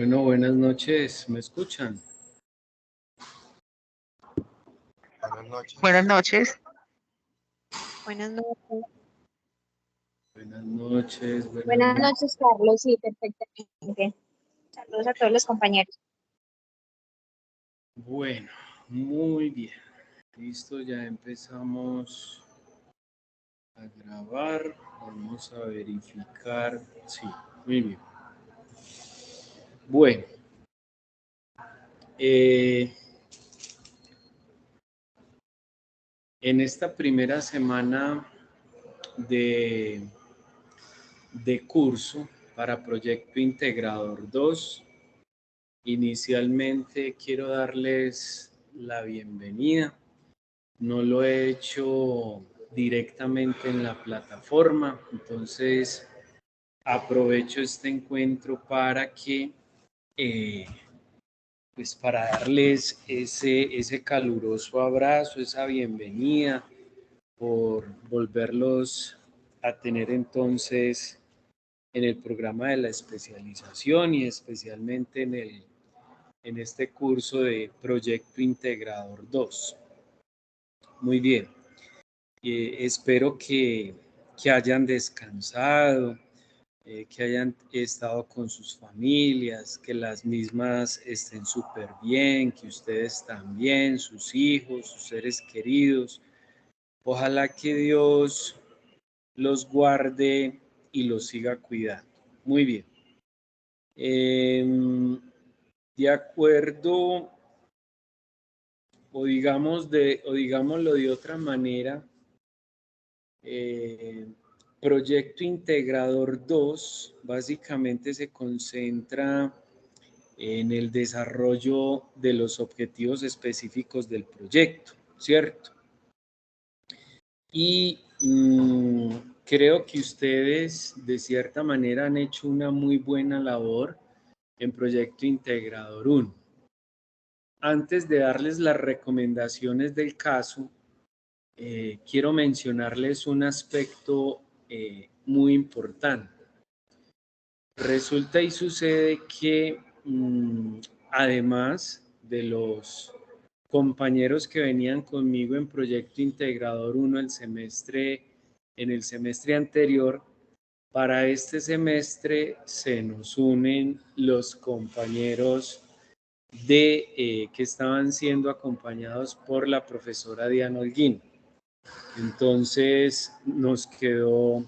Bueno, buenas noches, ¿me escuchan? Buenas noches. Buenas noches. Buenas noches. Buenas noches, Buenas noches, Carlos. Sí, perfectamente. Saludos a todos los compañeros. Bueno, muy bien. Listo, ya empezamos a grabar. Vamos a verificar. Sí, muy bien. Bueno. En esta primera semana de curso para Proyecto Integrador 2, inicialmente quiero darles la bienvenida. No lo he hecho directamente en la plataforma, entonces aprovecho este encuentro para que pues para darles ese caluroso abrazo, esa bienvenida, por volverlos a tener entonces en el programa de la especialización y especialmente en este curso de Proyecto Integrador 2. Muy bien, espero que hayan descansado, que hayan estado con sus familias, que las mismas estén súper bien, que ustedes también, sus hijos, sus seres queridos. Ojalá que Dios los guarde y los siga cuidando. Muy bien. De acuerdo, o digámoslo de otra manera, Proyecto Integrador 2 básicamente se concentra en el desarrollo de los objetivos específicos del proyecto, ¿cierto? Y creo que ustedes de cierta manera han hecho una muy buena labor en Proyecto Integrador 1. Antes de darles las recomendaciones del caso, quiero mencionarles un aspecto muy importante. Resulta y sucede que además de los compañeros que venían conmigo en Proyecto Integrador 1 en el semestre anterior, para este semestre se nos unen los compañeros que estaban siendo acompañados por la profesora Diana Holguín. Entonces nos quedó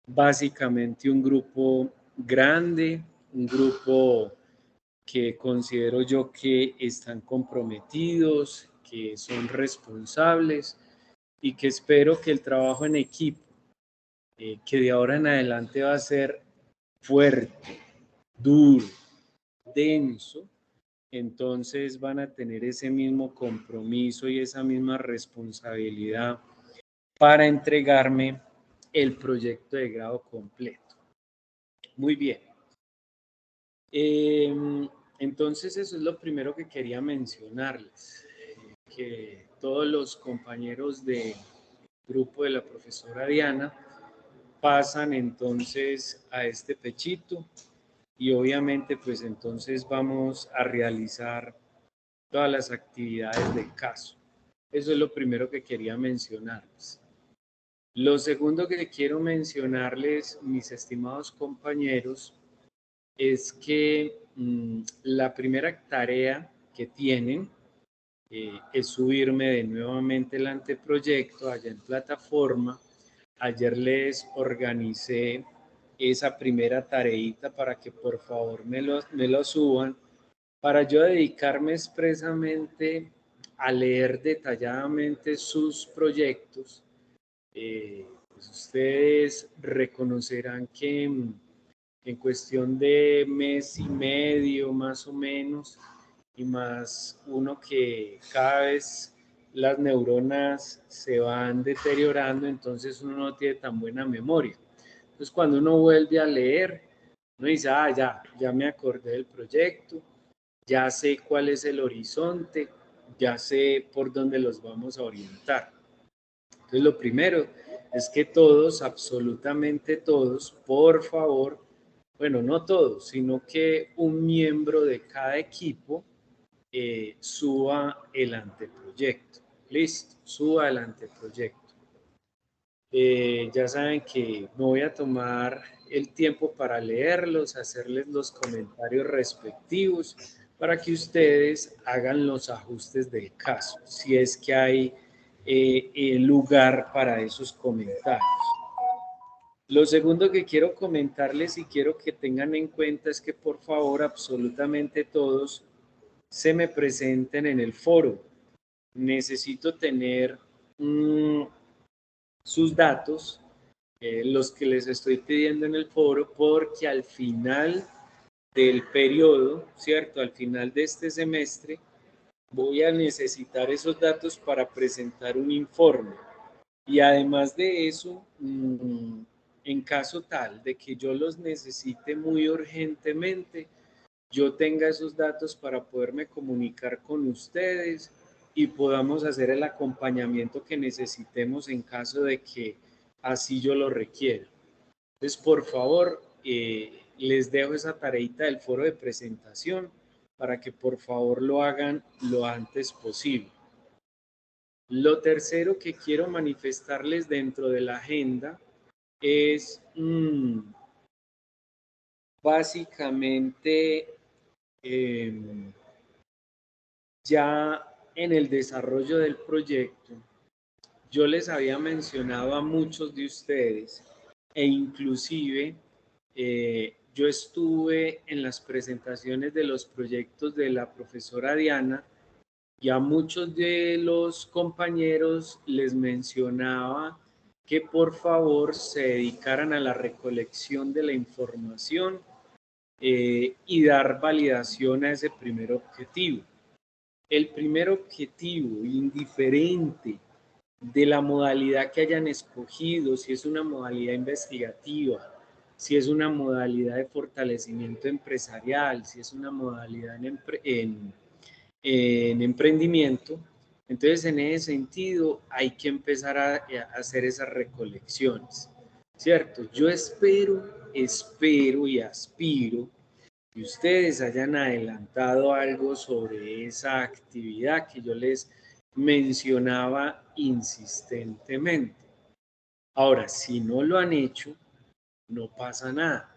básicamente un grupo grande, un grupo que considero yo que están comprometidos, que son responsables y que espero que el trabajo en equipo, que de ahora en adelante va a ser fuerte, duro, denso, entonces van a tener ese mismo compromiso y esa misma responsabilidad para entregarme el proyecto de grado completo. Muy bien. Entonces eso es lo primero que quería mencionarles, que todos los compañeros del grupo de la profesora Diana pasan entonces a este pechito y obviamente pues entonces vamos a realizar todas las actividades del caso. Eso es lo primero que quería mencionarles. Lo segundo que quiero mencionarles, mis estimados compañeros, es que la primera tarea que tienen es subirme de nuevamente el anteproyecto allá en plataforma. Ayer les organicé esa primera tareita para que por favor me lo suban, para yo dedicarme expresamente a leer detalladamente sus proyectos. Pues ustedes reconocerán que en cuestión de mes y medio más o menos, y más uno que cada vez las neuronas se van deteriorando, entonces uno no tiene tan buena memoria. Entonces cuando uno vuelve a leer, uno dice, ya me acordé del proyecto, ya sé cuál es el horizonte, ya sé por dónde los vamos a orientar. Entonces lo primero es que todos, absolutamente todos, por favor, bueno, no todos, sino que un miembro de cada equipo suba el anteproyecto. Listo, suba el anteproyecto. Ya saben que me voy a tomar el tiempo para leerlos, hacerles los comentarios respectivos para que ustedes hagan los ajustes del caso, si es que hay lugar para esos comentarios. Lo segundo que quiero comentarles y quiero que tengan en cuenta es que por favor absolutamente todos se me presenten en el foro. Necesito tener sus datos, los que les estoy pidiendo en el foro, porque al final del periodo, ¿cierto? Al final de este semestre, voy a necesitar esos datos para presentar un informe. Y además de eso, en caso tal de que yo los necesite muy urgentemente, yo tenga esos datos para poderme comunicar con ustedes y podamos hacer el acompañamiento que necesitemos en caso de que así yo lo requiera. Entonces, por favor, les dejo esa tareita del foro de presentación para que por favor lo hagan lo antes posible. Lo tercero que quiero manifestarles dentro de la agenda es básicamente ya en el desarrollo del proyecto. Yo les había mencionado a muchos de ustedes e inclusive yo estuve en las presentaciones de los proyectos de la profesora Diana y a muchos de los compañeros les mencionaba que por favor se dedicaran a la recolección de la información y dar validación a ese primer objetivo. El primer objetivo, indiferente de la modalidad que hayan escogido, si es una modalidad investigativa, si es una modalidad de fortalecimiento empresarial, si es una modalidad en emprendimiento, entonces en ese sentido hay que empezar a hacer esas recolecciones, ¿cierto? Yo espero y aspiro que ustedes hayan adelantado algo sobre esa actividad que yo les mencionaba insistentemente. Ahora, si no lo han hecho, no pasa nada.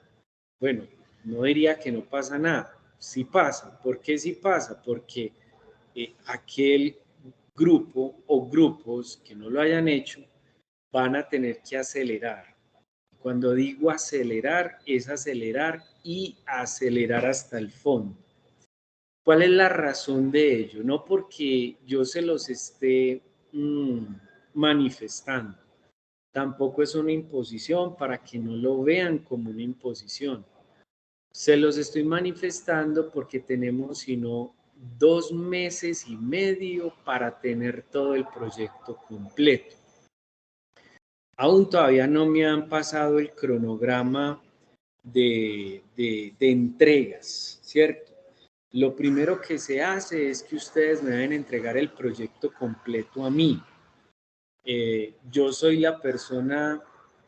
Bueno, no diría que no pasa nada, sí pasa. ¿Por qué sí pasa? Porque aquel grupo o grupos que no lo hayan hecho van a tener que acelerar. Cuando digo acelerar, es acelerar y acelerar hasta el fondo. ¿Cuál es la razón de ello? No porque yo se los esté manifestando. Tampoco es una imposición para que no lo vean como una imposición. Se los estoy manifestando porque tenemos, sino 2 meses y medio para tener todo el proyecto completo. Aún todavía no me han pasado el cronograma de entregas, ¿cierto? Lo primero que se hace es que ustedes me deben entregar el proyecto completo a mí. Yo soy la persona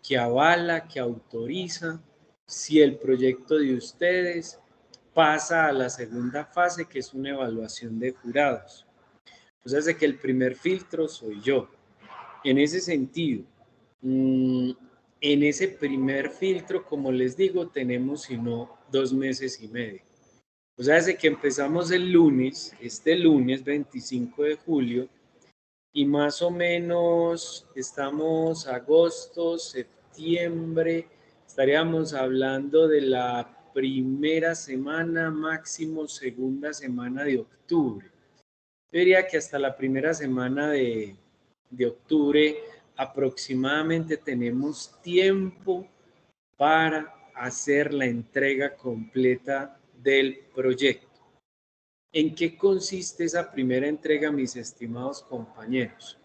que avala, que autoriza si el proyecto de ustedes pasa a la segunda fase, que es una evaluación de jurados. O sea, de que el primer filtro soy yo. En ese sentido, en ese primer filtro, como les digo, tenemos sino 2 meses y medio. O sea, desde que empezamos el lunes, este lunes 25 de julio, y más o menos estamos agosto, septiembre, estaríamos hablando de la primera semana, máximo segunda semana de octubre. Yo diría que hasta la primera semana de octubre aproximadamente tenemos tiempo para hacer la entrega completa del proyecto. ¿En qué consiste esa primera entrega, mis estimados compañeros?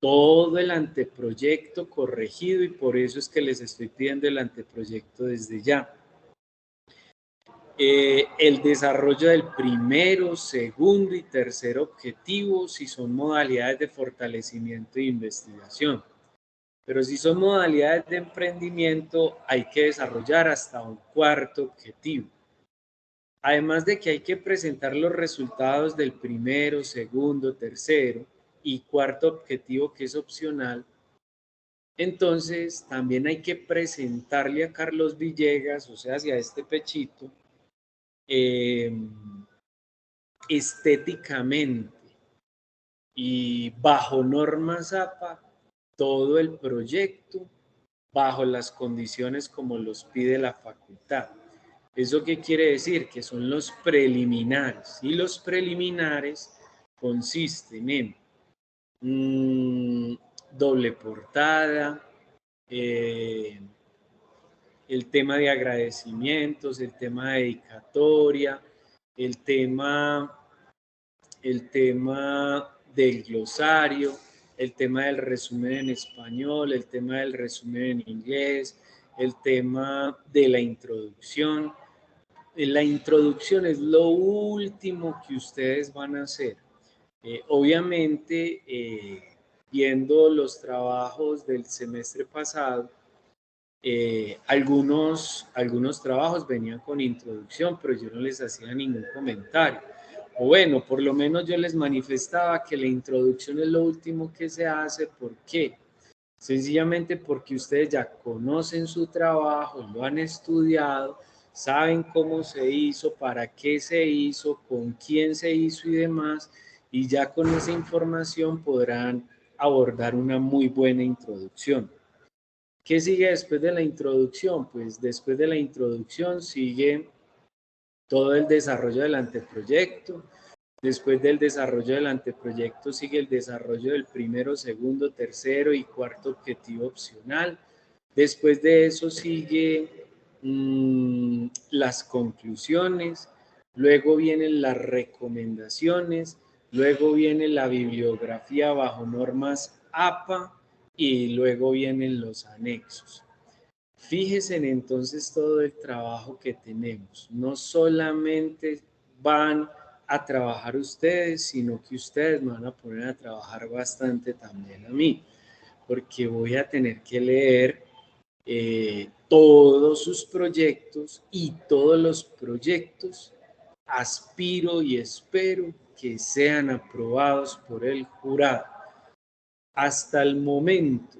Todo el anteproyecto corregido y por eso es que les estoy pidiendo el anteproyecto desde ya. El desarrollo del primero, segundo y tercer objetivo, si son modalidades de fortalecimiento e investigación. Pero si son modalidades de emprendimiento, hay que desarrollar hasta un cuarto objetivo. Además de que hay que presentar los resultados del primero, segundo, tercero y cuarto objetivo que es opcional, entonces también hay que presentarle a Carlos Villegas, o sea, hacia este pechito, estéticamente y bajo normas APA, todo el proyecto bajo las condiciones como los pide la facultad. ¿Eso qué quiere decir? Que son los preliminares. Y los preliminares consisten en doble portada, el tema de agradecimientos, el tema de dedicatoria, el tema del glosario, el tema del resumen en español, el tema del resumen en inglés, el tema de la introducción. La introducción es lo último que ustedes van a hacer. Obviamente, viendo los trabajos del semestre pasado, algunos trabajos venían con introducción, pero yo no les hacía ningún comentario. O bueno, por lo menos yo les manifestaba que la introducción es lo último que se hace. ¿Por qué? Sencillamente porque ustedes ya conocen su trabajo, lo han estudiado, saben cómo se hizo, para qué se hizo, con quién se hizo y demás, y ya con esa información podrán abordar una muy buena introducción. ¿Qué sigue después de la introducción? Pues después de la introducción sigue todo el desarrollo del anteproyecto. Después del desarrollo del anteproyecto sigue el desarrollo del primero, segundo, tercero y cuarto objetivo opcional. Después de eso sigue las conclusiones, luego vienen las recomendaciones, luego viene la bibliografía bajo normas APA y luego vienen los anexos. Fíjense entonces todo el trabajo que tenemos. No solamente van a trabajar ustedes, sino que ustedes me van a poner a trabajar bastante también a mí, porque voy a tener que leer todos sus proyectos, y todos los proyectos aspiro y espero que sean aprobados por el jurado. Hasta el momento,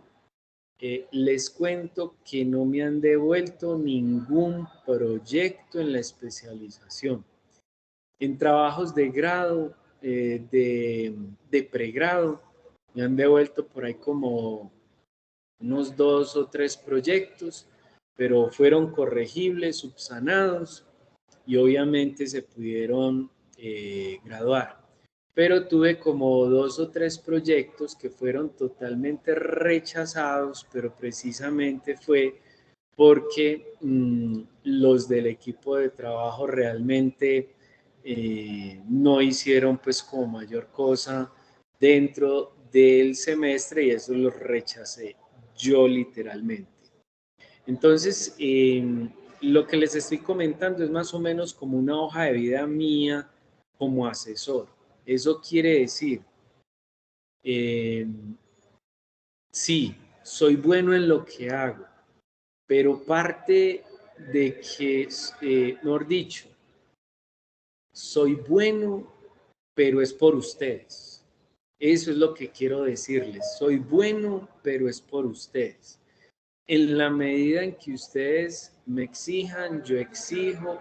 les cuento que no me han devuelto ningún proyecto en la especialización. En trabajos de grado, de pregrado, me han devuelto por ahí como unos 2 o 3 proyectos, pero fueron corregibles, subsanados y obviamente se pudieron graduar. Pero tuve como 2 o 3 proyectos que fueron totalmente rechazados, pero precisamente fue porque los del equipo de trabajo realmente no hicieron pues como mayor cosa dentro del semestre, y eso los rechacé yo literalmente. Entonces, lo que les estoy comentando es más o menos como una hoja de vida mía como asesor. Eso quiere decir, sí, soy bueno en lo que hago, pero parte de que, mejor dicho, soy bueno, pero es por ustedes. Eso es lo que quiero decirles. Soy bueno, pero es por ustedes. En la medida en que ustedes me exijan, yo exijo,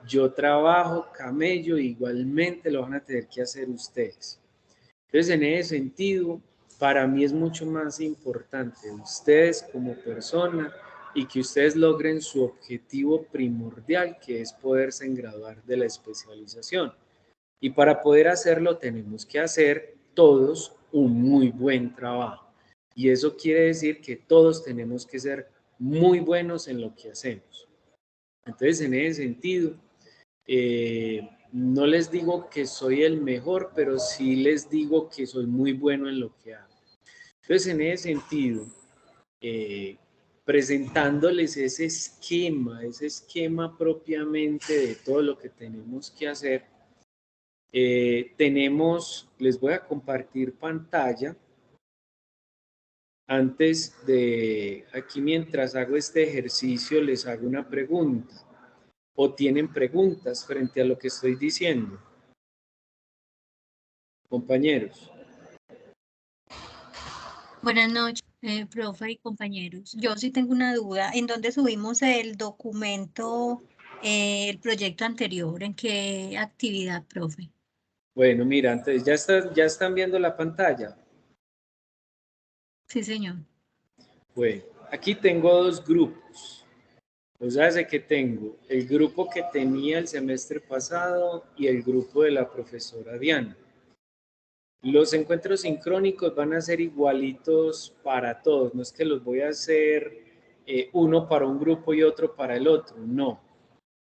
yo trabajo, camello, igualmente lo van a tener que hacer ustedes. Entonces, en ese sentido, para mí es mucho más importante ustedes como persona y que ustedes logren su objetivo primordial, que es poderse graduar de la especialización. Y para poder hacerlo tenemos que hacer todos un muy buen trabajo. Y eso quiere decir que todos tenemos que ser muy buenos en lo que hacemos. Entonces, en ese sentido, no les digo que soy el mejor, pero sí les digo que soy muy bueno en lo que hago. Entonces, en ese sentido, presentándoles ese esquema propiamente de todo lo que tenemos que hacer, les voy a compartir pantalla. antes de, aquí mientras hago este ejercicio, les hago una pregunta. ¿O tienen preguntas frente a lo que estoy diciendo? Compañeros. Buenas noches, profe y compañeros. Yo sí tengo una duda. ¿En dónde subimos el documento, el proyecto anterior? ¿En qué actividad, profe? Bueno, mira, entonces ya están viendo la pantalla. Sí, señor. Bueno, aquí tengo dos grupos. O sea, sé que tengo el grupo que tenía el semestre pasado y el grupo de la profesora Diana. Los encuentros sincrónicos van a ser igualitos para todos. No es que los voy a hacer uno para un grupo y otro para el otro. No.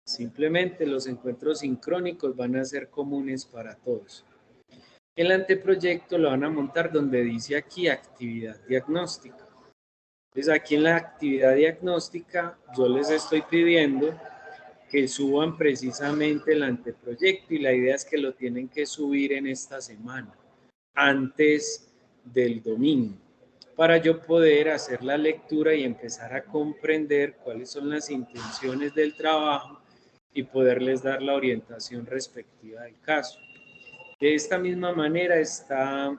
Simplemente los encuentros sincrónicos van a ser comunes para todos. El anteproyecto lo van a montar donde dice aquí actividad diagnóstica. Entonces aquí en la actividad diagnóstica yo les estoy pidiendo que suban precisamente el anteproyecto y la idea es que lo tienen que subir en esta semana, antes del domingo, para yo poder hacer la lectura y empezar a comprender cuáles son las intenciones del trabajo y poderles dar la orientación respectiva del caso. De esta misma manera está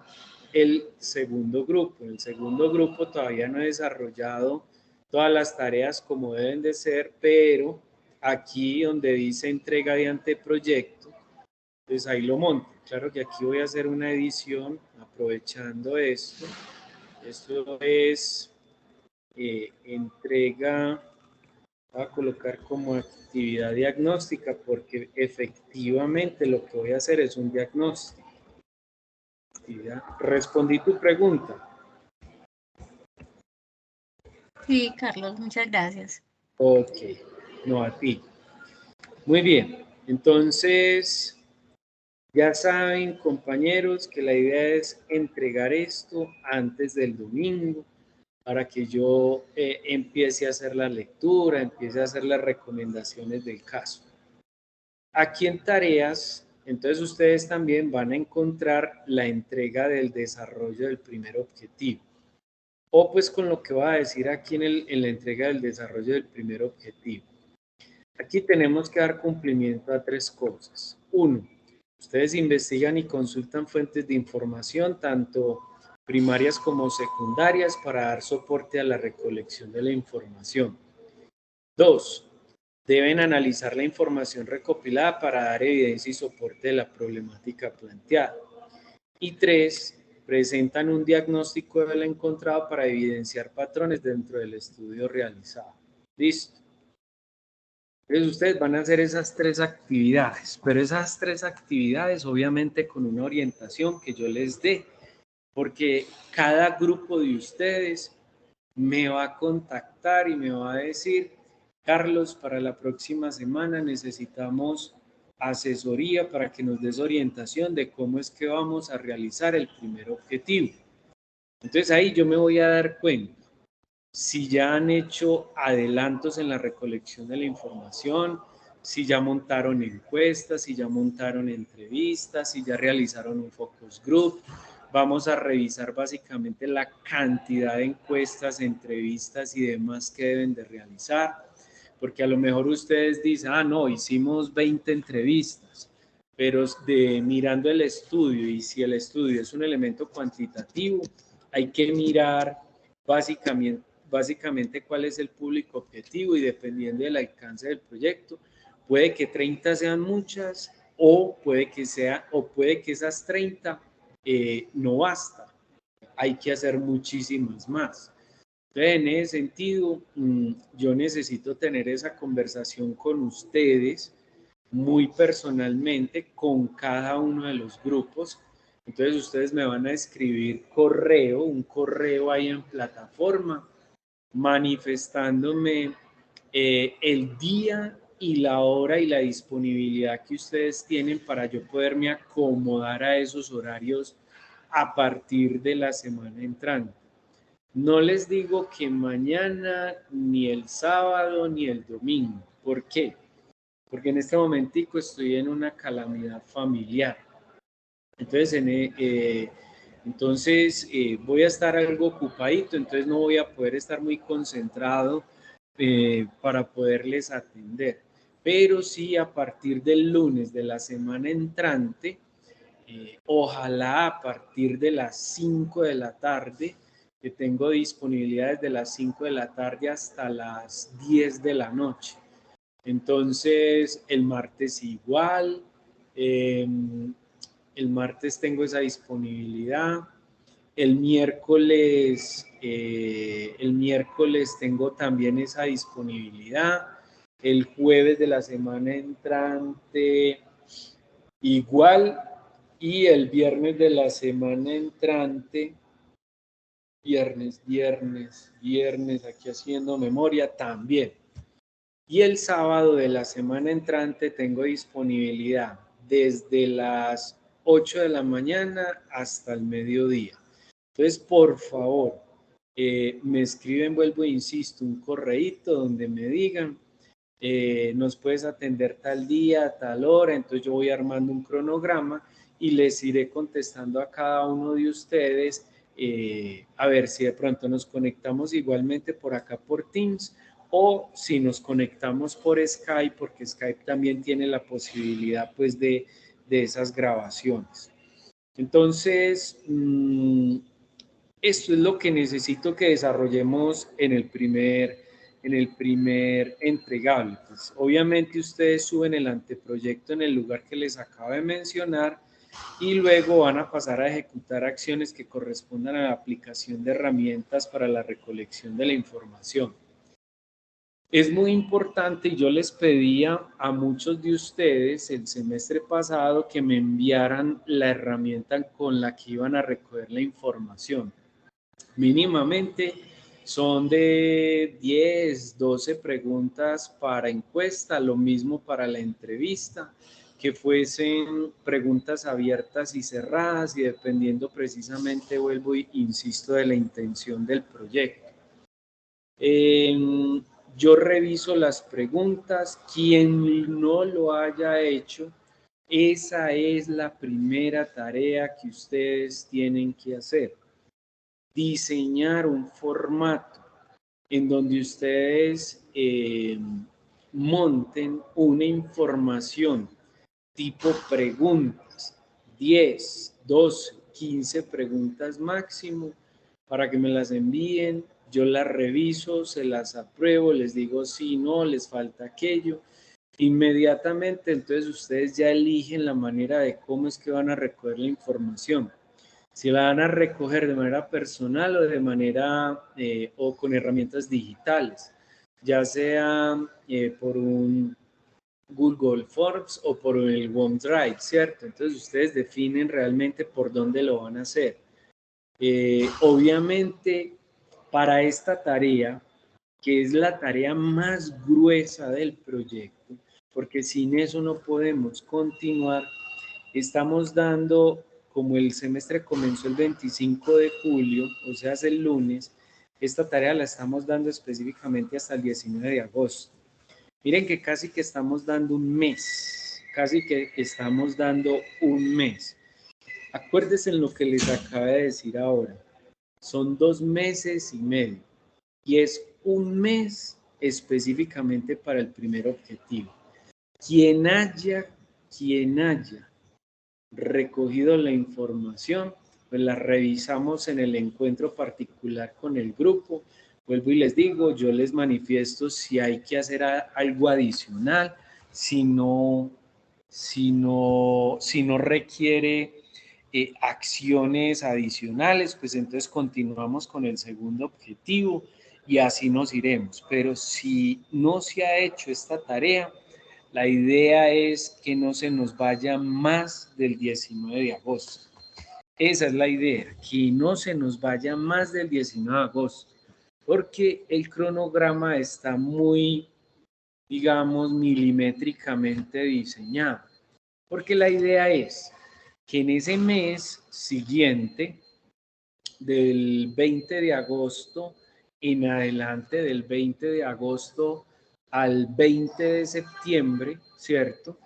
el segundo grupo. En el segundo grupo todavía no he desarrollado todas las tareas como deben de ser, pero aquí donde dice entrega de anteproyecto, pues ahí lo monto. Claro que aquí voy a hacer una edición aprovechando esto. Esto es entrega, voy a colocar como actividad diagnóstica porque efectivamente lo que voy a hacer es un diagnóstico. Respondí tu pregunta. Sí, Carlos, muchas gracias. Ok, no a ti. Muy bien, entonces ya saben, compañeros, que la idea es entregar esto antes del domingo para que yo empiece a hacer la lectura, empiece a hacer las recomendaciones del caso. Aquí en tareas, entonces ustedes también van a encontrar la entrega del desarrollo del primer objetivo. O pues con lo que va a decir aquí en la entrega del desarrollo del primer objetivo. Aquí tenemos que dar cumplimiento a tres cosas. Uno, ustedes investigan y consultan fuentes de información, tanto primarias como secundarias, para dar soporte a la recolección de la información. Dos, deben analizar la información recopilada para dar evidencia y soporte de la problemática planteada. Y tres, presentan un diagnóstico del encontrado para evidenciar patrones dentro del estudio realizado. Listo. Entonces ustedes van a hacer esas tres actividades, pero esas tres actividades obviamente con una orientación que yo les dé, porque cada grupo de ustedes me va a contactar y me va a decir, Carlos, para la próxima semana necesitamos asesoría para que nos des orientación de cómo es que vamos a realizar el primer objetivo. Entonces ahí yo me voy a dar cuenta si ya han hecho adelantos en la recolección de la información, si ya montaron encuestas, si ya montaron entrevistas, si ya realizaron un focus group. Vamos a revisar básicamente la cantidad de encuestas, entrevistas y demás que deben de realizar, porque a lo mejor ustedes dicen, no, hicimos 20 entrevistas, pero mirando el estudio, y si el estudio es un elemento cuantitativo, hay que mirar básicamente cuál es el público objetivo y dependiendo del alcance del proyecto, puede que 30 sean muchas o puede que esas 30 no basta, hay que hacer muchísimas más. Entonces, en ese sentido, yo necesito tener esa conversación con ustedes muy personalmente con cada uno de los grupos. Entonces ustedes me van a escribir un correo ahí en plataforma, manifestándome el día y la hora y la disponibilidad que ustedes tienen para yo poderme acomodar a esos horarios a partir de la semana entrante. No les digo que mañana, ni el sábado, ni el domingo. ¿Por qué? Porque en este momentico estoy en una calamidad familiar. Entonces, Entonces voy a estar algo ocupadito, entonces no voy a poder estar muy concentrado para poderles atender. Pero sí, a partir del lunes de la semana entrante, ojalá a partir de las 5 de la tarde, que tengo disponibilidad desde las 5 de la tarde hasta las 10 de la noche. Entonces, el martes igual, el martes tengo esa disponibilidad. El miércoles tengo también esa disponibilidad. El jueves de la semana entrante igual. Y el viernes de la semana entrante, viernes, aquí haciendo memoria también. Y el sábado de la semana entrante tengo disponibilidad desde las 8 de la mañana hasta el mediodía. Entonces, por favor, me escriben, vuelvo e insisto, un correíto donde me digan, nos puedes atender tal día, tal hora, entonces yo voy armando un cronograma y les iré contestando a cada uno de ustedes, a ver si de pronto nos conectamos igualmente por acá por Teams, o si nos conectamos por Skype, porque Skype también tiene la posibilidad pues de esas grabaciones. Entonces, esto es lo que necesito que desarrollemos en el primer entregable. Pues, obviamente ustedes suben el anteproyecto en el lugar que les acabo de mencionar y luego van a pasar a ejecutar acciones que correspondan a la aplicación de herramientas para la recolección de la información. Es muy importante, y yo les pedía a muchos de ustedes el semestre pasado que me enviaran la herramienta con la que iban a recoger la información. Mínimamente son de 10, 12 preguntas para encuesta, lo mismo para la entrevista, que fuesen preguntas abiertas y cerradas y dependiendo precisamente, vuelvo y insisto, de la intención del proyecto. Yo reviso las preguntas, quien no lo haya hecho, esa es la primera tarea que ustedes tienen que hacer. Diseñar un formato en donde ustedes monten una información tipo preguntas, 10, 12, 15 preguntas máximo, para que me las envíen, yo las reviso, se las apruebo, les digo sí, no, les falta aquello. Inmediatamente, entonces ustedes ya eligen la manera de cómo es que van a recoger la información. Si la van a recoger de manera personal o de manera o con herramientas digitales, ya sea por un Google Forms o por el OneDrive, ¿cierto? Entonces ustedes definen realmente por dónde lo van a hacer. Obviamente, para esta tarea, que es la tarea más gruesa del proyecto, porque sin eso no podemos continuar, estamos dando, como el semestre comenzó el 25 de julio, o sea, es el lunes, esta tarea la estamos dando específicamente hasta el 19 de agosto. Miren que casi que estamos dando un mes, casi que estamos dando un mes. Acuérdense en lo que les acabo de decir ahora. Son 2 meses y medio y es un mes específicamente para el primer objetivo. Quien haya recogido la información, pues la revisamos en el encuentro particular con el grupo. Vuelvo y les digo, yo les manifiesto si hay que hacer algo adicional, si no requiere acciones adicionales, pues entonces continuamos con el segundo objetivo y así nos iremos. Pero si no se ha hecho esta tarea, la idea es que no se nos vaya más del 19 de agosto. Esa es la idea, que no se nos vaya más del 19 de agosto, porque el cronograma está muy, digamos, milimétricamente diseñado. Porque la idea es que en ese mes siguiente, del 20 de agosto en adelante, del 20 de agosto al 20 de septiembre, ¿cierto?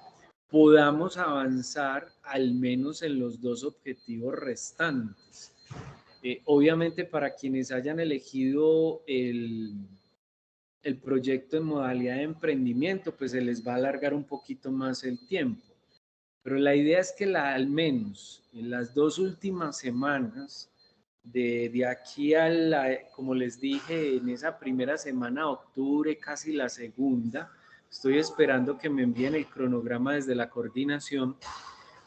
Podamos avanzar al menos en los 2 objetivos restantes. Obviamente para quienes hayan elegido el proyecto en modalidad de emprendimiento, pues se les va a alargar un poquito más el tiempo. Pero la idea es que al menos en las 2 últimas semanas, de aquí como les dije, en esa primera semana de octubre, casi la segunda, estoy esperando que me envíen el cronograma desde la coordinación,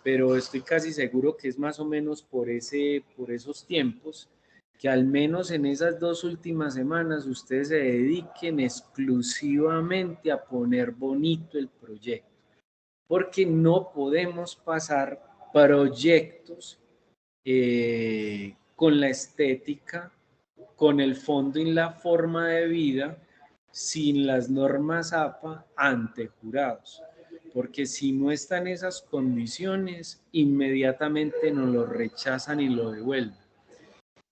pero estoy casi seguro que es más o menos por esos tiempos, que al menos en esas 2 últimas semanas ustedes se dediquen exclusivamente a poner bonito el proyecto, porque no podemos pasar proyectos con la estética, con el fondo y la forma de vida, sin las normas APA ante jurados, porque si no están esas condiciones, inmediatamente nos lo rechazan y lo devuelven.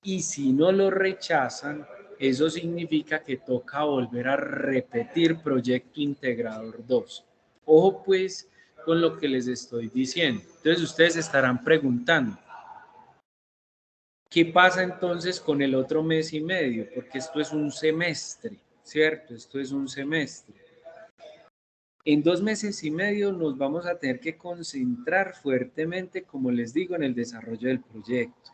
Y si no lo rechazan, eso significa que toca volver a repetir proyecto integrador 2. Ojo pues con lo que les estoy diciendo. Entonces ustedes estarán preguntando, ¿qué pasa entonces con el otro mes y medio? Porque esto es un semestre, ¿cierto? Esto es un semestre. En 2 meses y medio nos vamos a tener que concentrar fuertemente, como les digo, en el desarrollo del proyecto.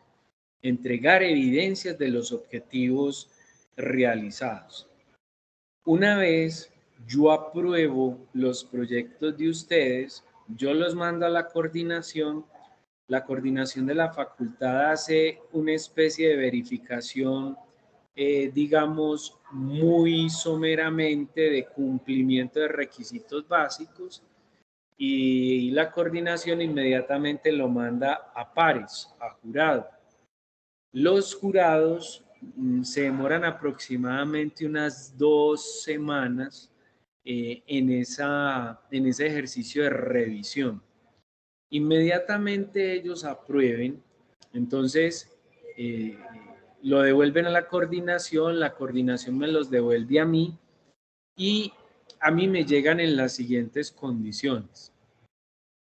Entregar evidencias de los objetivos realizados. Una vez yo apruebo los proyectos de ustedes, yo los mando a la coordinación de la facultad hace una especie de verificación, digamos, muy someramente de cumplimiento de requisitos básicos y la coordinación inmediatamente lo manda a pares, a jurado. Los jurados se demoran aproximadamente unas 2 semanas en ese ejercicio de revisión. Inmediatamente ellos aprueben, entonces lo devuelven a la coordinación me los devuelve a mí y a mí me llegan en las siguientes condiciones.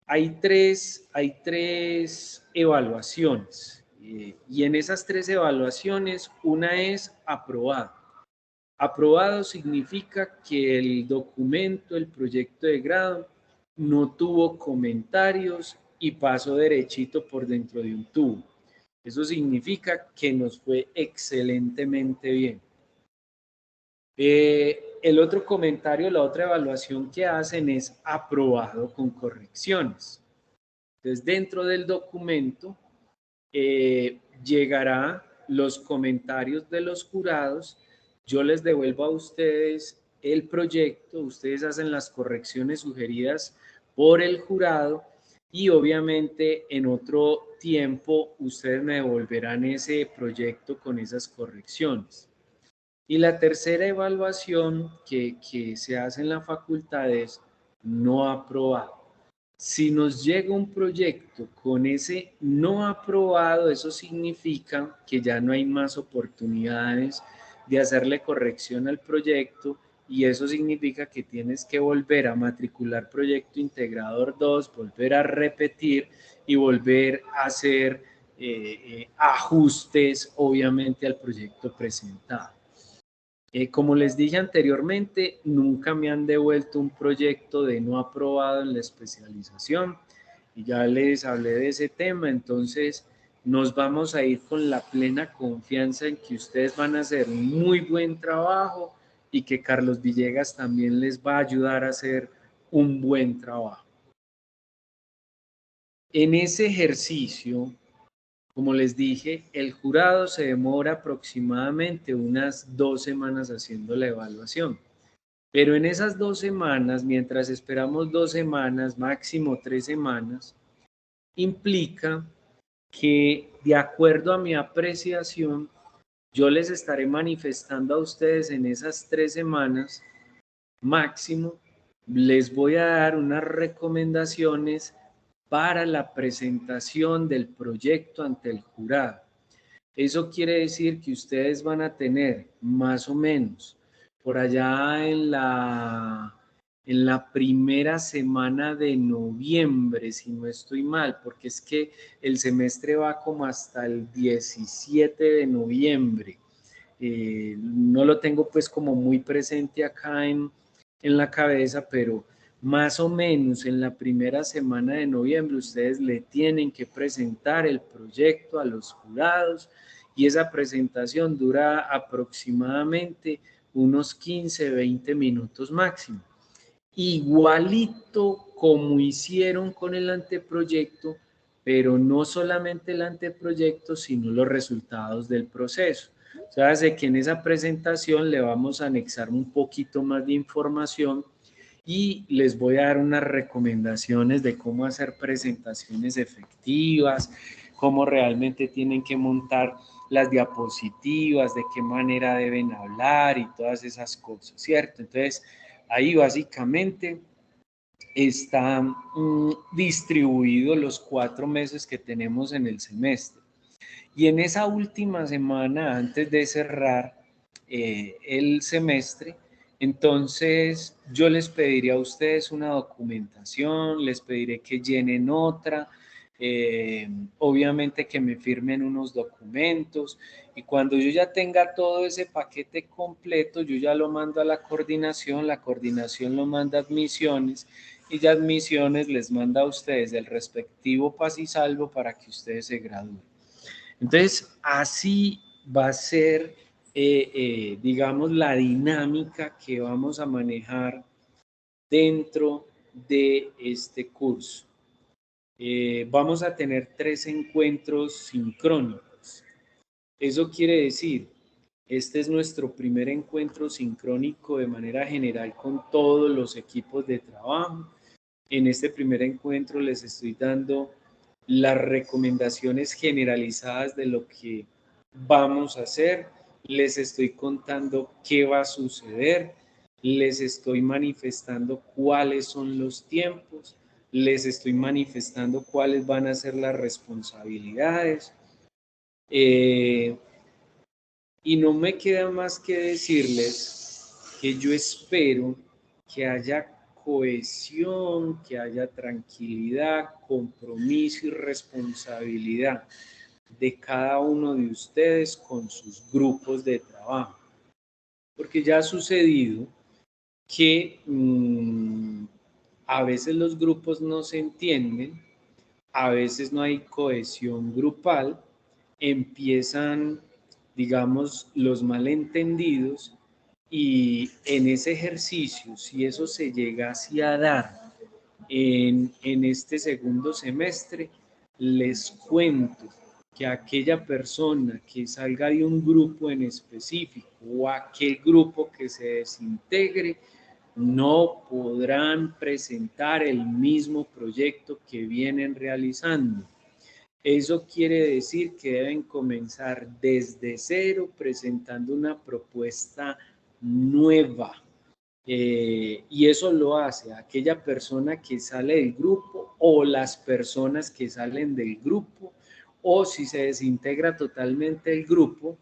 Hay tres evaluaciones y en esas 3 evaluaciones una es aprobado. Aprobado significa que el documento, el proyecto de grado, no tuvo comentarios y pasó derechito por dentro de un tubo. Eso significa que nos fue excelentemente bien. El otro comentario, la otra evaluación que hacen es aprobado con correcciones. Entonces, dentro del documento llegará los comentarios de los jurados, yo les devuelvo a ustedes el proyecto, ustedes hacen las correcciones sugeridas por el jurado y obviamente en otro tiempo ustedes me devolverán ese proyecto con esas correcciones. Y la tercera evaluación que se hace en la facultad es no aprobado. Si nos llega un proyecto con ese no aprobado, eso significa que ya no hay más oportunidades de hacerle corrección al proyecto y eso significa que tienes que volver a matricular proyecto integrador 2, volver a repetir y volver a hacer ajustes, obviamente, al proyecto presentado. Como les dije anteriormente, nunca me han devuelto un proyecto de no aprobado en la especialización y ya les hablé de ese tema, entonces nos vamos a ir con la plena confianza en que ustedes van a hacer un muy buen trabajo y que Carlos Villegas también les va a ayudar a hacer un buen trabajo. En ese ejercicio, como les dije, el jurado se demora aproximadamente unas 2 semanas haciendo la evaluación. Pero en esas 2 semanas, mientras esperamos 2 semanas, máximo 3 semanas, implica que de acuerdo a mi apreciación, yo les estaré manifestando a ustedes en esas 3 semanas, máximo, les voy a dar unas recomendaciones para la presentación del proyecto ante el jurado. Eso quiere decir que ustedes van a tener más o menos por allá en la primera semana de noviembre, si no estoy mal, porque es que el semestre va como hasta el 17 de noviembre. No lo tengo pues como muy presente acá en la cabeza, pero más o menos en la primera semana de noviembre ustedes le tienen que presentar el proyecto a los jurados y esa presentación dura aproximadamente unos 15, 20 minutos máximo. Igualito como hicieron con el anteproyecto, pero no solamente el anteproyecto, sino los resultados del proceso. O sea, hace que en esa presentación le vamos a anexar un poquito más de información y les voy a dar unas recomendaciones de cómo hacer presentaciones efectivas, cómo realmente tienen que montar las diapositivas, de qué manera deben hablar y todas esas cosas, ¿cierto? Entonces, ahí básicamente están distribuidos los 4 meses que tenemos en el semestre. Y en esa última semana, antes de cerrar el semestre, entonces yo les pediré a ustedes una documentación, les pediré que llenen otra, obviamente que me firmen unos documentos y cuando yo ya tenga todo ese paquete completo, yo ya lo mando a la coordinación lo manda a admisiones y ya admisiones les manda a ustedes el respectivo paz y salvo para que ustedes se gradúen. Entonces, así va a ser, digamos, la dinámica que vamos a manejar dentro de este curso. Vamos a tener 3 encuentros sincrónicos. Eso quiere decir, este es nuestro primer encuentro sincrónico de manera general con todos los equipos de trabajo. En este primer encuentro les estoy dando las recomendaciones generalizadas de lo que vamos a hacer, les estoy contando qué va a suceder, les estoy manifestando cuáles son los tiempos, les estoy manifestando cuáles van a ser las responsabilidades. Y no me queda más que decirles que yo espero que haya cohesión, que haya tranquilidad, compromiso y responsabilidad de cada uno de ustedes con sus grupos de trabajo. Porque ya ha sucedido que a veces los grupos no se entienden, a veces no hay cohesión grupal, empiezan, digamos, los malentendidos y en ese ejercicio, si eso se llegase a dar en este segundo semestre, les cuento que aquella persona que salga de un grupo en específico o aquel grupo que se desintegre, no podrán presentar el mismo proyecto que vienen realizando. Eso quiere decir que deben comenzar desde cero presentando una propuesta nueva. Y eso lo hace aquella persona que sale del grupo o las personas que salen del grupo o si se desintegra totalmente el grupo,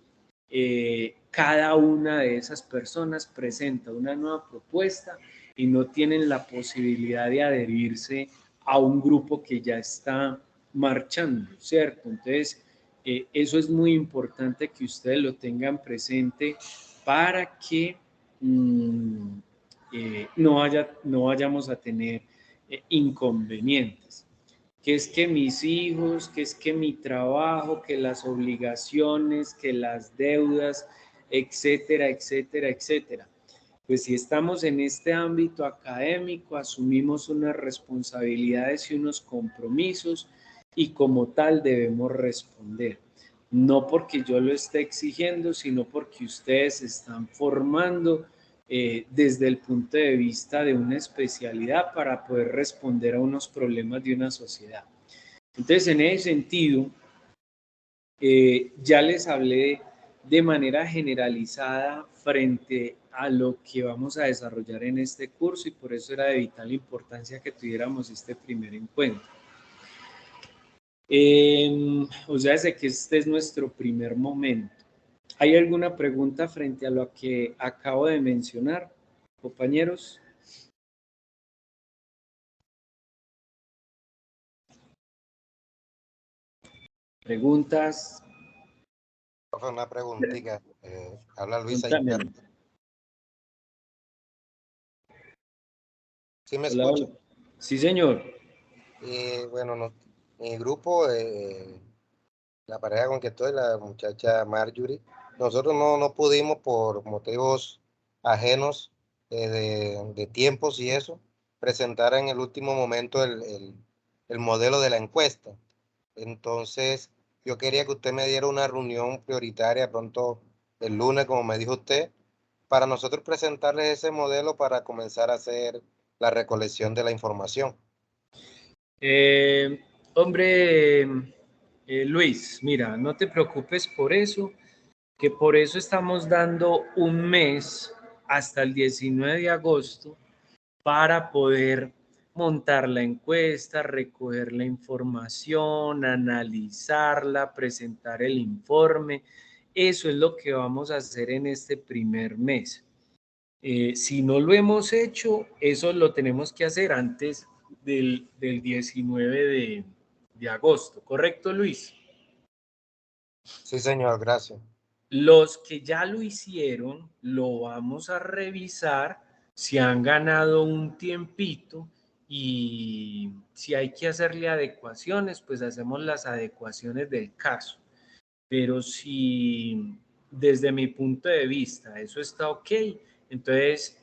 cada una de esas personas presenta una nueva propuesta y no tienen la posibilidad de adherirse a un grupo que ya está marchando, ¿cierto? Entonces, eso es muy importante que ustedes lo tengan presente para que no vayamos a tener inconvenientes. Que es que mis hijos, que es que mi trabajo, que las obligaciones, que las deudas, etcétera, etcétera, etcétera. Pues si estamos en este ámbito académico, asumimos unas responsabilidades y unos compromisos y como tal debemos responder. No porque yo lo esté exigiendo, sino porque ustedes se están formando desde el punto de vista de una especialidad para poder responder a unos problemas de una sociedad. Entonces, en ese sentido, ya les hablé de manera generalizada frente a lo que vamos a desarrollar en este curso y por eso era de vital importancia que tuviéramos este primer encuentro. O sea, desde que este es nuestro primer momento. ¿Hay alguna pregunta frente a lo que acabo de mencionar, compañeros? ¿Preguntas? Profe, una preguntita. Habla Luis Cuéntame. Sainter. ¿Sí me Hola, escucha? hola. Sí, señor. Bueno, mi grupo, la pareja con que estoy, la muchacha Marjorie, nosotros no pudimos por motivos ajenos de tiempos y eso, presentar en el último momento el modelo de la encuesta. Entonces, yo quería que usted me diera una reunión prioritaria pronto el lunes, como me dijo usted, para nosotros presentarles ese modelo para comenzar a hacer la recolección de la información. Eh, hombre, Luis, mira, no te preocupes por eso, que por eso estamos dando un mes hasta el 19 de agosto para poder montar la encuesta, recoger la información, analizarla, presentar el informe. Eso es lo que vamos a hacer en este primer mes. Si no lo hemos hecho, eso lo tenemos que hacer antes del 19 de agosto, ¿correcto, Luis? Sí, señor, gracias. Los que ya lo hicieron, lo vamos a revisar si han ganado un tiempito y si hay que hacerle adecuaciones, pues hacemos las adecuaciones del caso. Pero si desde mi punto de vista eso está ok, entonces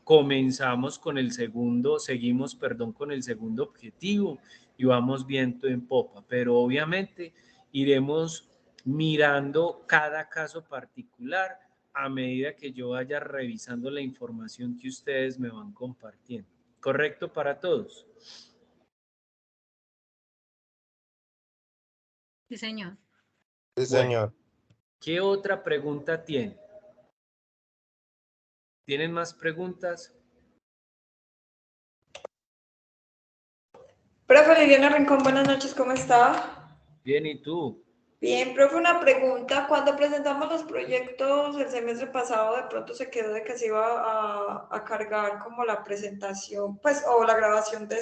comenzamos con el segundo, seguimos, perdón, con el segundo objetivo y vamos viento en popa, pero obviamente iremos mirando cada caso particular a medida que yo vaya revisando la información que ustedes me van compartiendo. ¿Correcto para todos? Sí, señor. Sí, Bueno, señor. ¿qué otra pregunta tienen? ¿Tienen más preguntas? Profe Liliana Rincón, buenas noches, ¿cómo está? Bien, ¿y tú? Bien, profe, una pregunta. Cuando presentamos los proyectos el semestre pasado, de pronto se quedó de que se iba a cargar como la presentación, pues, o la grabación de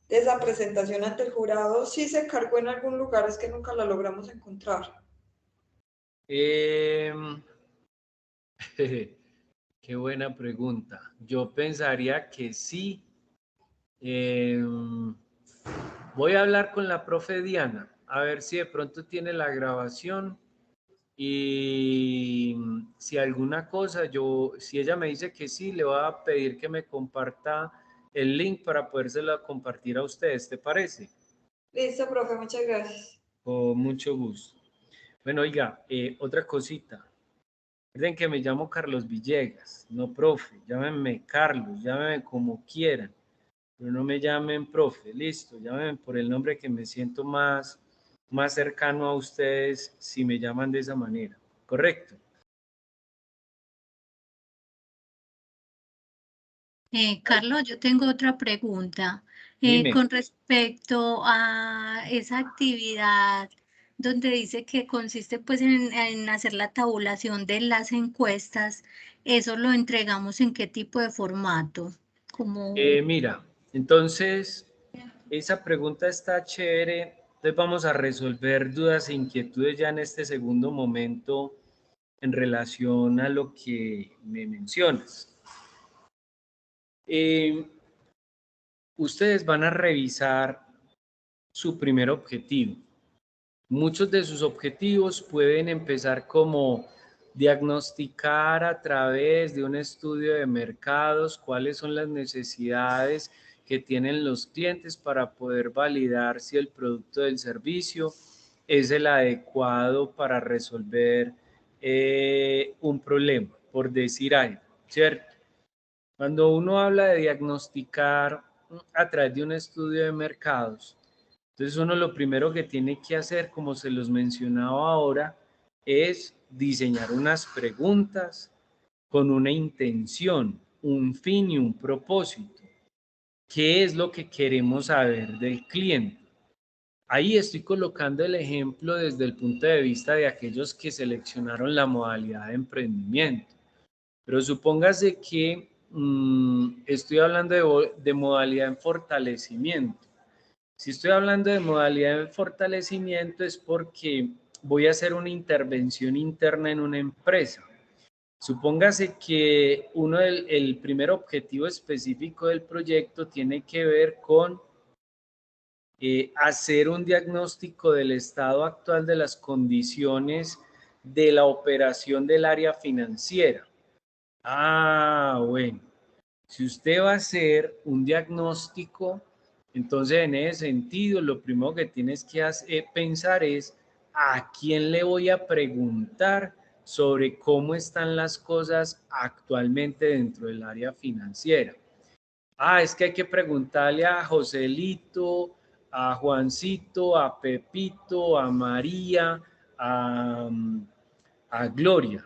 esa presentación ante el jurado. Sí se cargó en algún lugar, es que nunca la logramos encontrar. Qué buena pregunta. Yo pensaría que sí. Voy a hablar con la profe Diana, a ver si de pronto tiene la grabación y si alguna cosa, si ella me dice que sí, le voy a pedir que me comparta el link para podérselo compartir a ustedes, ¿te parece? Listo, profe, muchas gracias. Con mucho gusto. Bueno, oiga, otra cosita. Recuerden que me llamo Carlos Villegas, no profe. Llámenme Carlos, llámenme como quieran, pero no me llamen profe. Listo, llámenme por el nombre que me siento más cercano a ustedes si me llaman de esa manera. ¿Correcto? Carlos, yo tengo otra pregunta. Dime. Con respecto a esa actividad donde dice que consiste pues en hacer la tabulación de las encuestas, ¿eso lo entregamos en qué tipo de formato? Como, Mira, entonces, esa pregunta está chévere. Entonces vamos a resolver dudas e inquietudes ya en este segundo momento en relación a lo que me mencionas. Ustedes van a revisar su primer objetivo. Muchos de sus objetivos pueden empezar como diagnosticar a través de un estudio de mercados cuáles son las necesidades que tienen los clientes para poder validar si el producto del servicio es el adecuado para resolver un problema, por decir algo, ¿cierto? Cuando uno habla de diagnosticar a través de un estudio de mercados, entonces uno lo primero que tiene que hacer, como se los mencionaba ahora, es diseñar unas preguntas con una intención, un fin y un propósito. ¿Qué es lo que queremos saber del cliente? Ahí estoy colocando el ejemplo desde el punto de vista de aquellos que seleccionaron la modalidad de emprendimiento. Pero supóngase que estoy hablando de modalidad en fortalecimiento. Si estoy hablando de modalidad de fortalecimiento es porque voy a hacer una intervención interna en una empresa. Supóngase que el primer objetivo específico del proyecto tiene que ver con hacer un diagnóstico del estado actual de las condiciones de la operación del área financiera. Ah, bueno. Si usted va a hacer un diagnóstico, entonces en ese sentido, lo primero que tienes que pensar es a quién le voy a preguntar sobre cómo están las cosas actualmente dentro del área financiera. Ah, es que hay que preguntarle a Joselito, a Juancito, a Pepito, a María, a Gloria,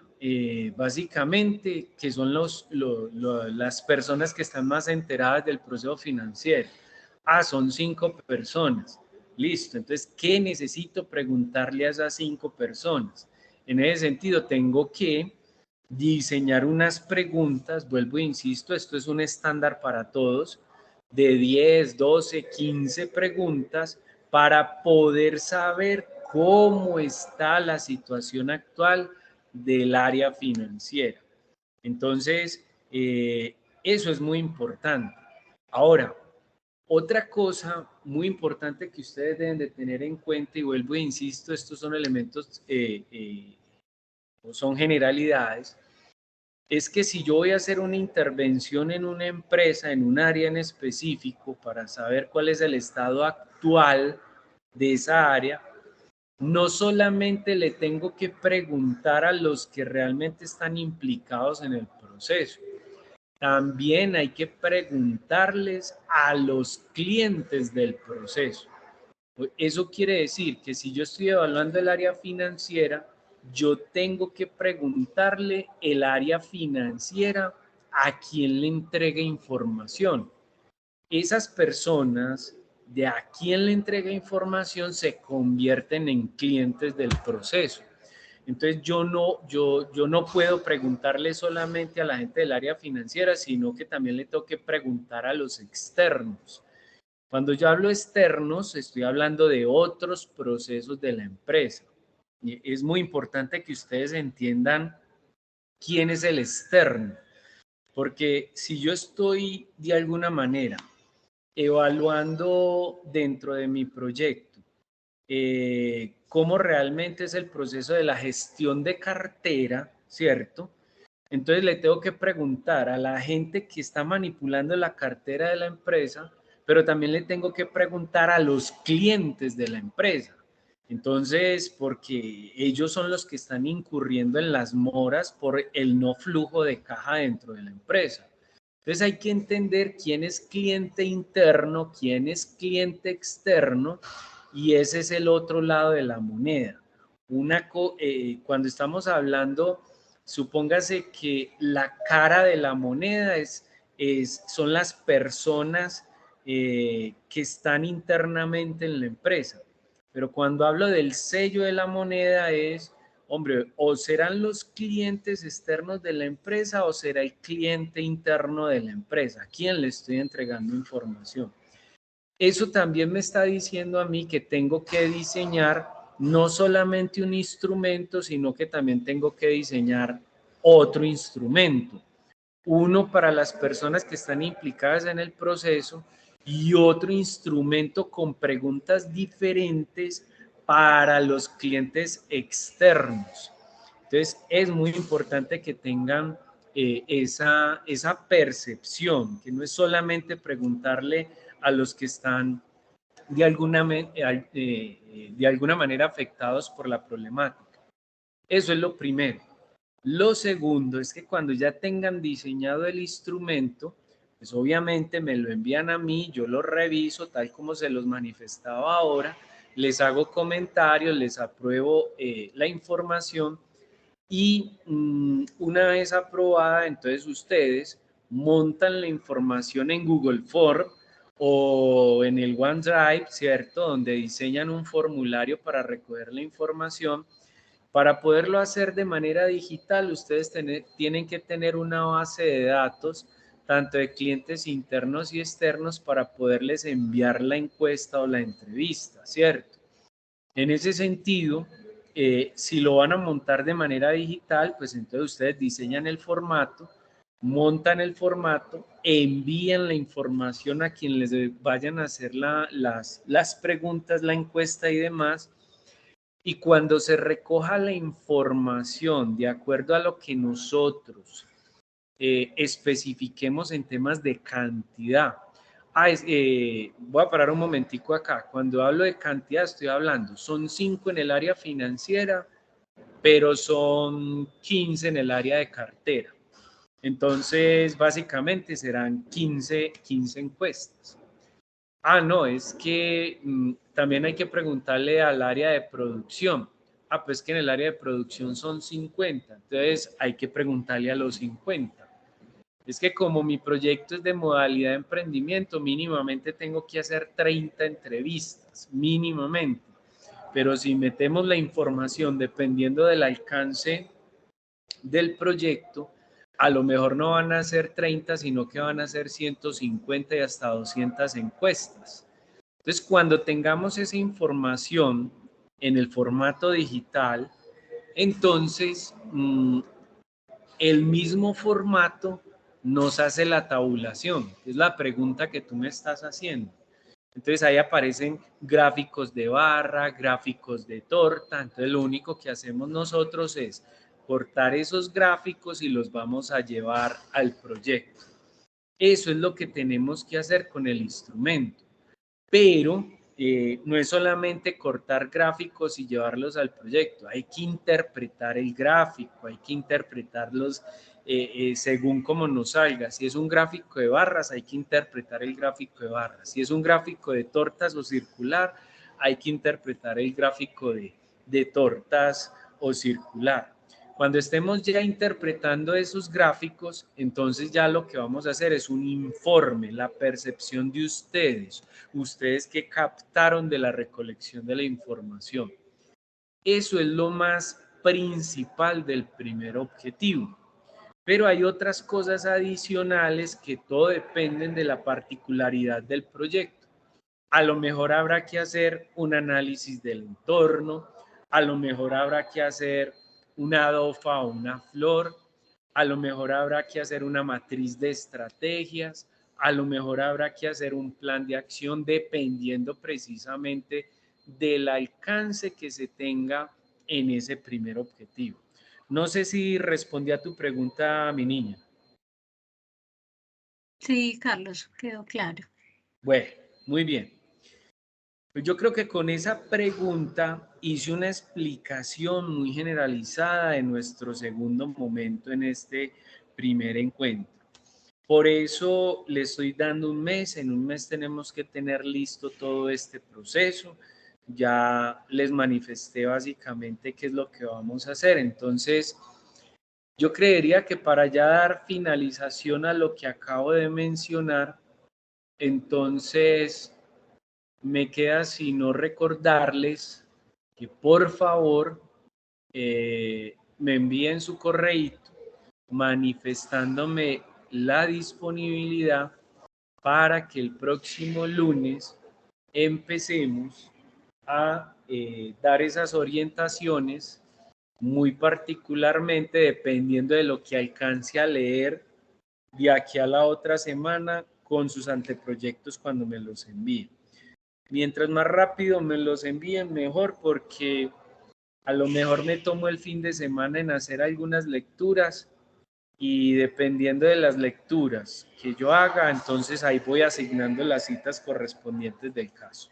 básicamente, que son las personas que están más enteradas del proceso financiero. Ah, son 5 personas. Listo, entonces, ¿qué necesito preguntarle a esas 5 personas? En ese sentido, tengo que diseñar unas preguntas, vuelvo e insisto, esto es un estándar para todos, de 10, 12, 15 preguntas para poder saber cómo está la situación actual del área financiera. Entonces, eso es muy importante. Ahora, otra cosa muy importante que ustedes deben de tener en cuenta, y vuelvo e insisto, estos son elementos, son generalidades, es que si yo voy a hacer una intervención en una empresa, en un área en específico, para saber cuál es el estado actual de esa área, no solamente le tengo que preguntar a los que realmente están implicados en el proceso, también hay que preguntarles a los clientes del proceso. Eso quiere decir que si yo estoy evaluando el área financiera, yo tengo que preguntarle el área financiera a quien le entregue información. Esas personas de a quien le entrega información se convierten en clientes del proceso. Entonces yo no puedo preguntarle solamente a la gente del área financiera, sino que también le tengo que preguntar a los externos. Cuando yo hablo externos, estoy hablando de otros procesos de la empresa. Y es muy importante que ustedes entiendan quién es el externo, porque si yo estoy de alguna manera evaluando dentro de mi proyecto cómo realmente es el proceso de la gestión de cartera, ¿cierto? Entonces le tengo que preguntar a la gente que está manipulando la cartera de la empresa, pero también le tengo que preguntar a los clientes de la empresa. Entonces, porque ellos son los que están incurriendo en las moras por el no flujo de caja dentro de la empresa. Entonces hay que entender quién es cliente interno, quién es cliente externo, y ese es el otro lado de la moneda. Cuando estamos hablando, supóngase que la cara de la moneda son las personas que están internamente en la empresa. Pero cuando hablo del sello de la moneda es, hombre, o serán los clientes externos de la empresa o será el cliente interno de la empresa. ¿A quién le estoy entregando información? Eso también me está diciendo a mí que tengo que diseñar no solamente un instrumento, sino que también tengo que diseñar otro instrumento. Uno para las personas que están implicadas en el proceso y otro instrumento con preguntas diferentes para los clientes externos. Entonces, es muy importante que tengan esa percepción, que no es solamente preguntarle a los que están de alguna manera afectados por la problemática. Eso es lo primero. Lo segundo es que cuando ya tengan diseñado el instrumento, pues obviamente me lo envían a mí, yo lo reviso tal como se los manifestaba ahora, les hago comentarios, les apruebo la información y una vez aprobada, entonces ustedes montan la información en Google Form o en el OneDrive, ¿cierto? Donde diseñan un formulario para recoger la información. Para poderlo hacer de manera digital, ustedes tienen que tener una base de datos, tanto de clientes internos y externos, para poderles enviar la encuesta o la entrevista, ¿cierto? En ese sentido, si lo van a montar de manera digital, pues entonces ustedes diseñan el formato, montan el formato, envían la información a quien les vayan a hacer las preguntas, la encuesta y demás. Y cuando se recoja la información de acuerdo a lo que nosotros especifiquemos en temas de cantidad. Voy a parar un momentico acá. Cuando hablo de cantidad estoy hablando, son 5 en el área financiera, pero son 15 en el área de cartera. Entonces, básicamente serán 15 encuestas. No, es que también hay que preguntarle al área de producción. Pues que en el área de producción son 50, entonces hay que preguntarle a los 50. Es que como mi proyecto es de modalidad de emprendimiento, mínimamente tengo que hacer 30 entrevistas, mínimamente. Pero si metemos la información dependiendo del alcance del proyecto, a lo mejor no van a ser 30, sino que van a ser 150 y hasta 200 encuestas. Entonces, cuando tengamos esa información en el formato digital, entonces el mismo formato nos hace la tabulación, que es la pregunta que tú me estás haciendo. Entonces ahí aparecen gráficos de barra, gráficos de torta. Entonces lo único que hacemos nosotros es cortar esos gráficos y los vamos a llevar al proyecto. Eso es lo que tenemos que hacer con el instrumento. Pero no es solamente cortar gráficos y llevarlos al proyecto, hay que interpretar el gráfico, hay que interpretarlos según cómo nos salga. Si es un gráfico de barras, hay que interpretar el gráfico de barras. Si es un gráfico de tortas o circular, hay que interpretar el gráfico de tortas o circular. Cuando estemos ya interpretando esos gráficos, entonces ya lo que vamos a hacer es un informe, la percepción de ustedes que captaron de la recolección de la información. Eso es lo más principal del primer objetivo. Pero hay otras cosas adicionales que todo dependen de la particularidad del proyecto. A lo mejor habrá que hacer un análisis del entorno, a lo mejor habrá que hacer una DOFA o una flor, a lo mejor habrá que hacer una matriz de estrategias, a lo mejor habrá que hacer un plan de acción dependiendo precisamente del alcance que se tenga en ese primer objetivo. No sé si respondí a tu pregunta, mi niña. Sí, Carlos, quedó claro. Bueno, muy bien. Pues yo creo que con esa pregunta hice una explicación muy generalizada de nuestro segundo momento en este primer encuentro. Por eso le estoy dando un mes, en un mes tenemos que tener listo todo este proceso. Ya les manifesté básicamente qué es lo que vamos a hacer. Entonces, yo creería que para ya dar finalización a lo que acabo de mencionar, entonces me queda sino recordarles que por favor me envíen su correíto manifestándome la disponibilidad para que el próximo lunes empecemos a dar esas orientaciones, muy particularmente dependiendo de lo que alcance a leer de aquí a la otra semana con sus anteproyectos cuando me los envíen. Mientras más rápido me los envíen, mejor, porque a lo mejor me tomo el fin de semana en hacer algunas lecturas y dependiendo de las lecturas que yo haga, entonces ahí voy asignando las citas correspondientes del caso.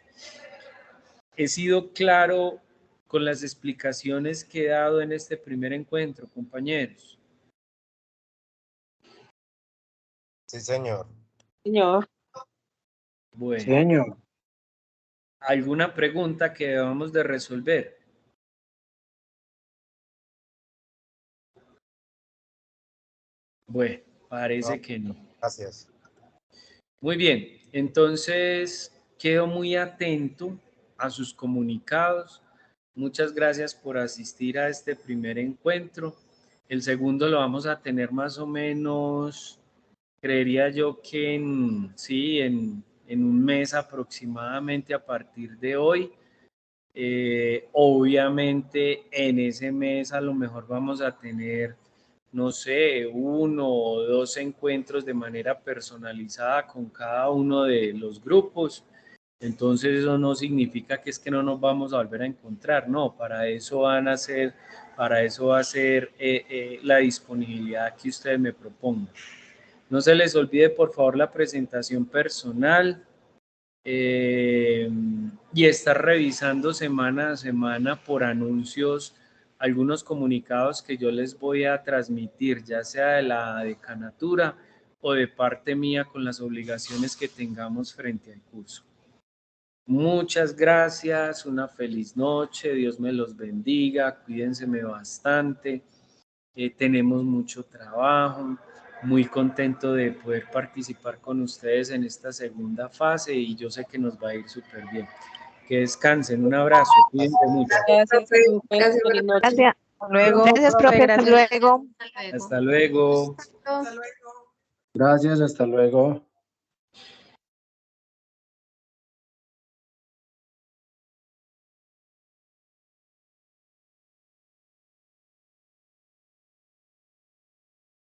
He sido claro con las explicaciones que he dado en este primer encuentro, compañeros. Sí, señor. Señor. Bueno, Sí, señor. ¿alguna pregunta que debamos de resolver? Bueno, parece que no. Gracias. Muy bien, entonces quedo muy atento a sus comunicados. Muchas gracias por asistir a este primer encuentro. El segundo lo vamos a tener más o menos creería yo que en un mes aproximadamente a partir de hoy. Obviamente en ese mes a lo mejor vamos a tener, no sé, 1 o 2 encuentros de manera personalizada con cada uno de los grupos. Entonces eso no significa que es que no nos vamos a volver a encontrar, no, para eso va a ser la disponibilidad que ustedes me propongan. No se les olvide por favor la presentación personal. Y estar revisando semana a semana por anuncios algunos comunicados que yo les voy a transmitir, ya sea de la decanatura o de parte mía con las obligaciones que tengamos frente al curso. Muchas gracias, una feliz noche, Dios me los bendiga, cuídense bastante, tenemos mucho trabajo. Muy contento de poder participar con ustedes en esta segunda fase y yo sé que nos va a ir súper bien. Que descansen, un abrazo, cuídense mucho. Gracias, profe. Buenas noches. Gracias. Hasta luego. Gracias, profe. Hasta Gracias. luego. Hasta luego. Hasta luego. Gracias, hasta luego.